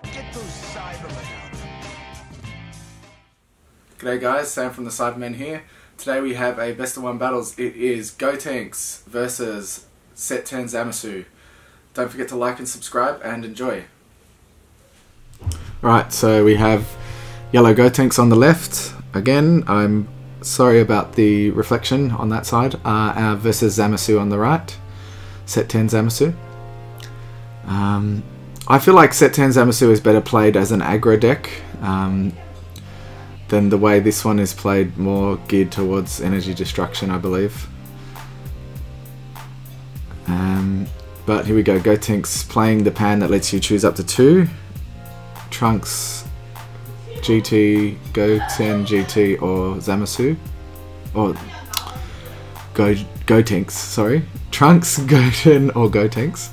Get those Cybermen out. G'day guys, Sam from the Cybermen here. Today we have a best of one battles. It is Gotenks versus Set 10 Zamasu. Don't forget to like and subscribe and enjoy. Right, so we have yellow Gotenks on the left. Again, I'm sorry about the reflection on that side. Versus Zamasu on the right. Set 10 Zamasu. I feel like Set 10 Zamasu is better played as an aggro deck than the way this one is played, more geared towards energy destruction, I believe. But here we go, Gotenks playing the pan that lets you choose up to 2. Trunks, GT, Goten, GT, or Zamasu. Or Gotenks, sorry. Trunks, Goten, or Gotenks.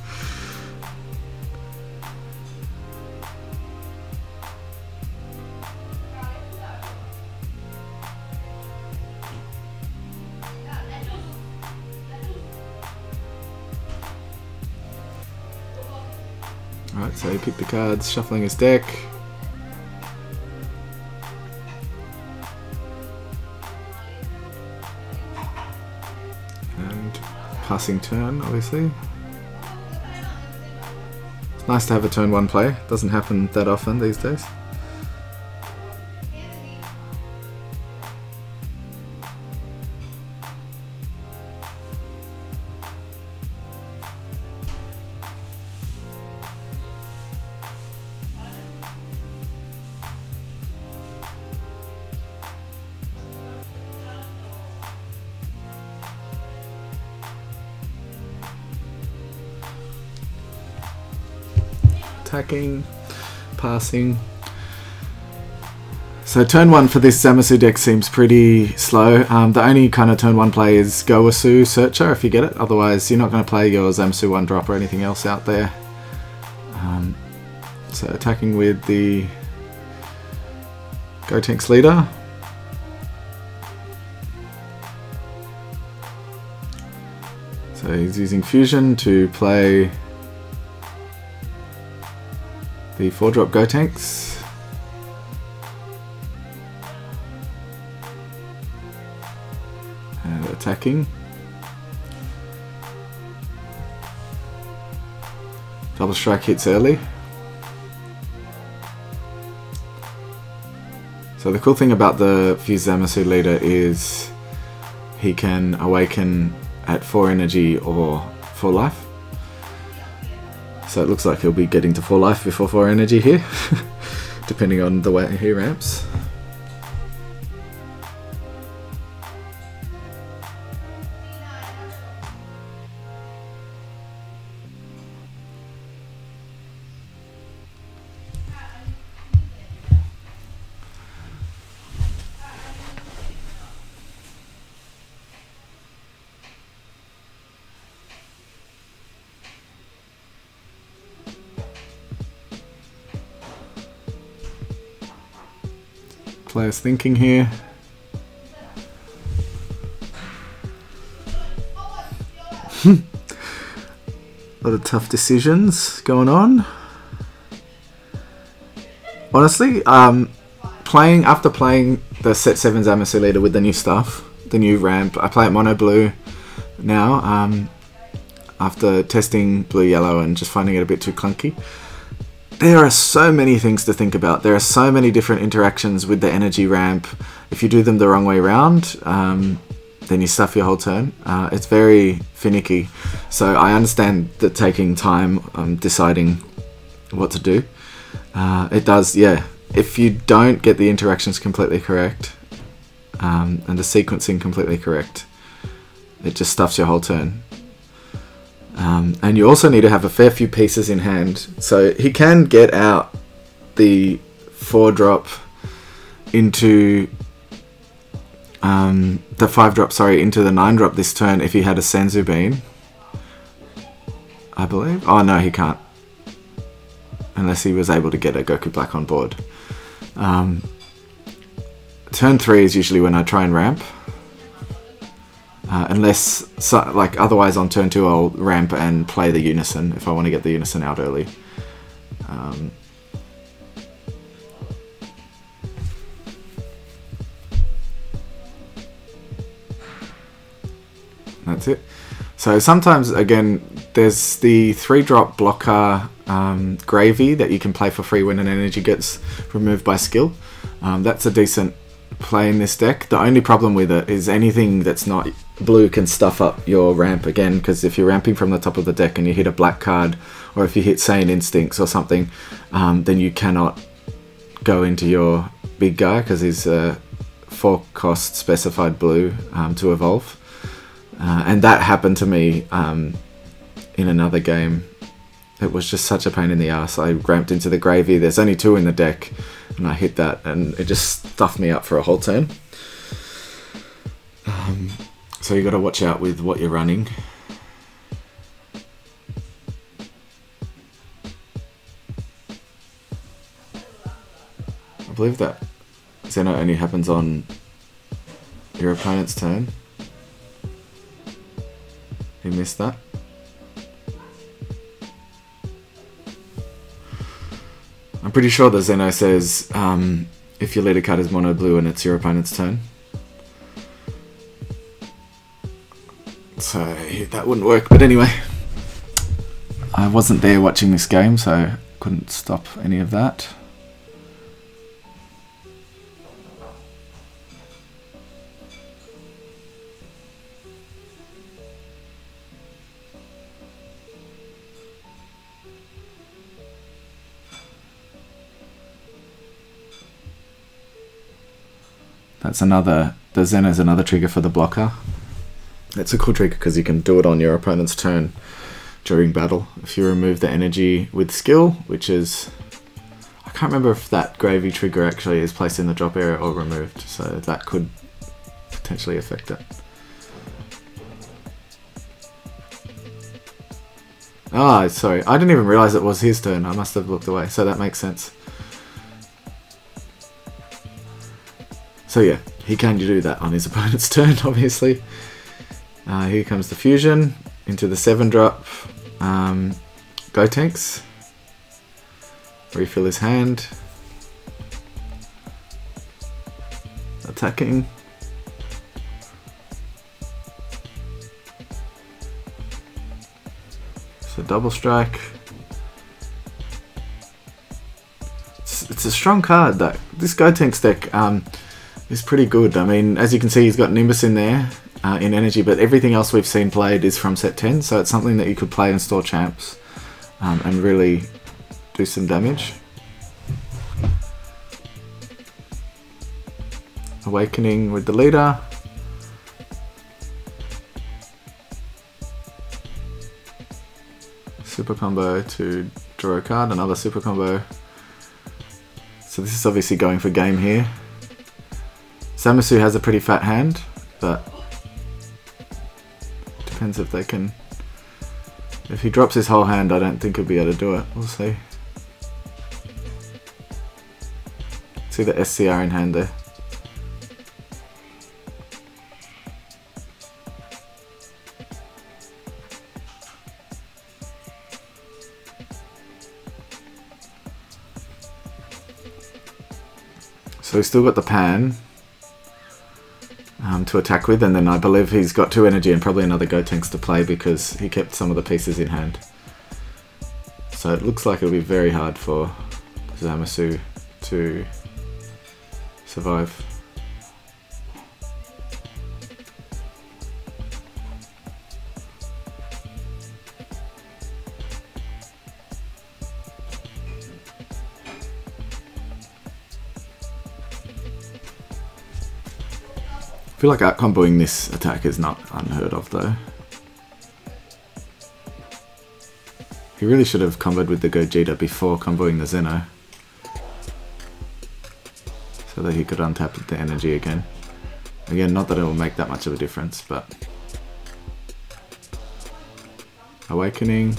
Alright, so he picked the cards, shuffling his deck. And passing turn, obviously. It's nice to have a turn 1 play, doesn't happen that often these days. Attacking, passing. So turn 1 for this Zamasu deck seems pretty slow. The only kind of turn 1 play is Gowasu Searcher if you get it, otherwise you're not going to play your Zamasu 1 drop or anything else out there. So attacking with the Gotenks leader. So he's using Fusion to play the 4-drop Gotenks. And attacking. Double strike hits early. So the cool thing about the Fused Zamasu leader is he can awaken at 4 energy or 4 life. So it looks like he'll be getting to 4 life before 4 energy here, depending on the way he ramps. Players thinking here. A lot of tough decisions going on. Honestly, after playing the Set 7 Zamasu leader with the new stuff, the new ramp, I play it mono blue now. After testing blue yellow and just finding it a bit too clunky. There are so many things to think about. There are so many different interactions with the energy ramp. If you do them the wrong way around, then you stuff your whole turn. It's very finicky. So I understand that taking time deciding what to do. It does, yeah. If you don't get the interactions completely correct and the sequencing completely correct, it just stuffs your whole turn. And you also need to have a fair few pieces in hand. So he can get out the 4-drop into the 5-drop, sorry, into the 9-drop this turn if he had a Senzu Bean, I believe. Oh no, he can't, unless he was able to get a Goku Black on board. Turn 3 is usually when I try and ramp. unless, like, otherwise on turn 2 I'll ramp and play the Unison if I want to get the Unison out early. That's it. So sometimes, again, there's the 3-drop blocker Gravy that you can play for free when an energy gets removed by skill. That's a decent play in this deck. The only problem with it is anything that's not blue can stuff up your ramp again, because if you're ramping from the top of the deck and you hit a black card, or if you hit Sane Instincts or something, then you cannot go into your big guy because he's 4-cost specified blue to evolve. And that happened to me in another game. It was just such a pain in the ass. I ramped into the Gravy. There's only 2 in the deck, and I hit that, and it just stuffed me up for a whole turn. So you got to watch out with what you're running. I believe that Zeno only happens on your opponent's turn. You missed that. I'm pretty sure the Zeno says if your leader card is mono blue and it's your opponent's turn. So that wouldn't work, but anyway. I wasn't there watching this game, so couldn't stop any of that. That's another, the Zen is another trigger for the blocker. It's a cool trigger because you can do it on your opponent's turn during battle. If you remove the energy with skill, which is, I can't remember if that Gravy trigger actually is placed in the drop area or removed, so that could potentially affect it. Ah, sorry, I didn't even realize it was his turn. I must have looked away, so that makes sense. So yeah, he can do that on his opponent's turn, obviously. Here comes the fusion into the 7-drop Gotenks. Refill his hand. Attacking. So double strike. It's a strong card though. This Gotenks deck is pretty good. I mean, as you can see, he's got Nimbus in there in energy, but everything else we've seen played is from set 10, so it's something that you could play in store champs and really do some damage. Awakening with the leader. Super combo to draw a card, another super combo. So this is obviously going for game here. Zamasu has a pretty fat hand, but depends if they can. If he drops his whole hand, I don't think he'll be able to do it. We'll see. See the SCR in hand there. So he's still got the pan to attack with, and then I believe he's got 2 energy and probably another Gotenks to play because he kept some of the pieces in hand. So it looks like it'll be very hard for Zamasu to survive. I feel like out-comboing this attack is not unheard of though. He really should have comboed with the Gogeta before comboing the Zeno, so that he could untap the energy again. Again, not that it will make that much of a difference, but... Awakening.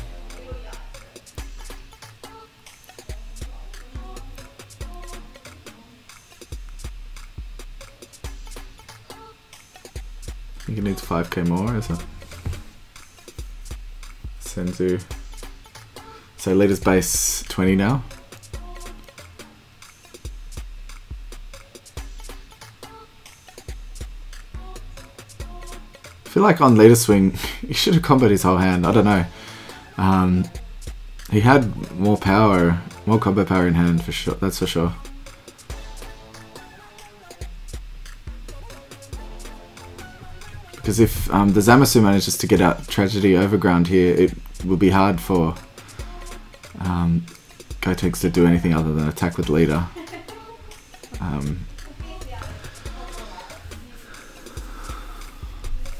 think it needs 5k more, is it? Senzu. So leaders base 20 now. I feel like on leader swing, he should have comboed his whole hand. I don't know. He had more power, more combo power in hand for sure. That's for sure. Because if the Zamasu manages to get out Tragedy Overground here, it will be hard for Gotenks to do anything other than attack with leader.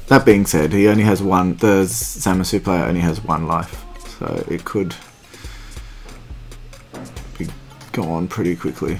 That being said, he only has one. The Zamasu player only has 1 life, so it could be gone pretty quickly.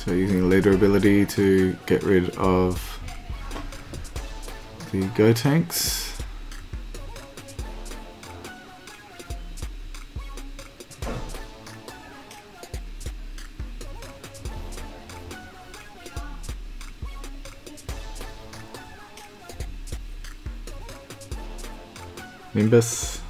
So using leader ability to get rid of the Gotenks. Nimbus.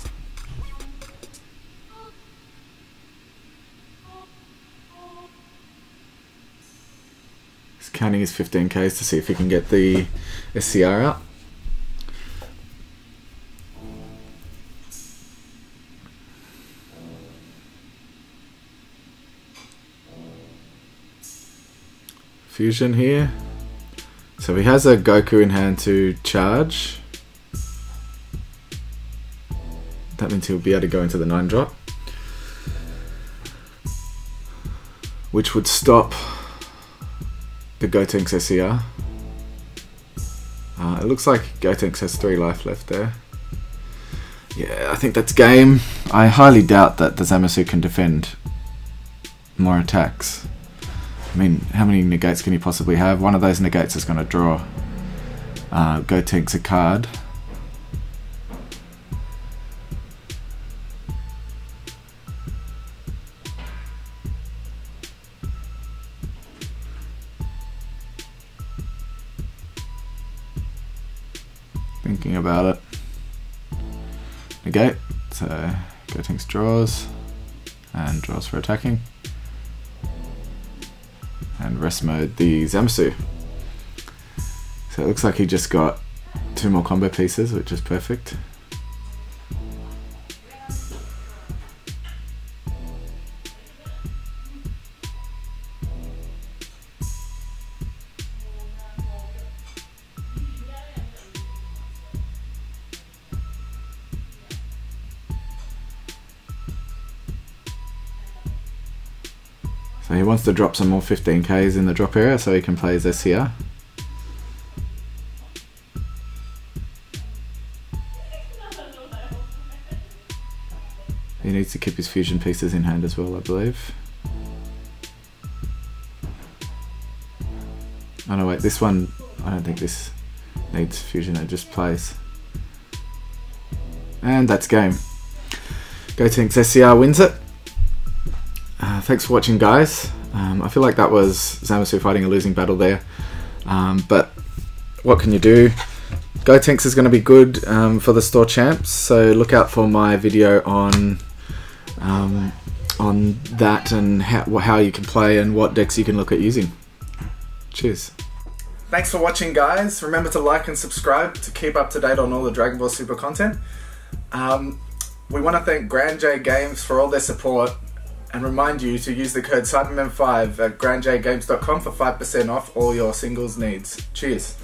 Counting his 15Ks to see if he can get the SCR out. Fusion here. So he has a Goku in hand to charge. That means he'll be able to go into the 9-drop, which would stop the Gotenks SCR. It looks like Gotenks has 3 life left there. Yeah, I think that's game. I highly doubt that the Zamasu can defend more attacks. I mean, how many negates can he possibly have? One of those negates is going to draw Gotenks a card. Thinking about it. Negate, so Gotenks draws and draws for attacking. And rest mode the Zamasu. So it looks like he just got 2 more combo pieces, which is perfect. So he wants to drop some more 15Ks in the drop area so he can play his SCR. He needs to keep his fusion pieces in hand as well, I believe. Oh no, wait, this one, I don't think this needs fusion, it just plays. And that's game. Gotenks SCR wins it. Thanks for watching, guys. I feel like that was Zamasu fighting a losing battle there, but what can you do? Gotenks is going to be good for the store champs, so look out for my video on that and how you can play and what decks you can look at using. Cheers. Thanks for watching, guys. Remember to like and subscribe to keep up to date on all the Dragon Ball Super content. We want to thank Grand J Games for all their support, and remind you to use the code CyberMan5 at grandjgames.com for 5% off all your singles needs. Cheers.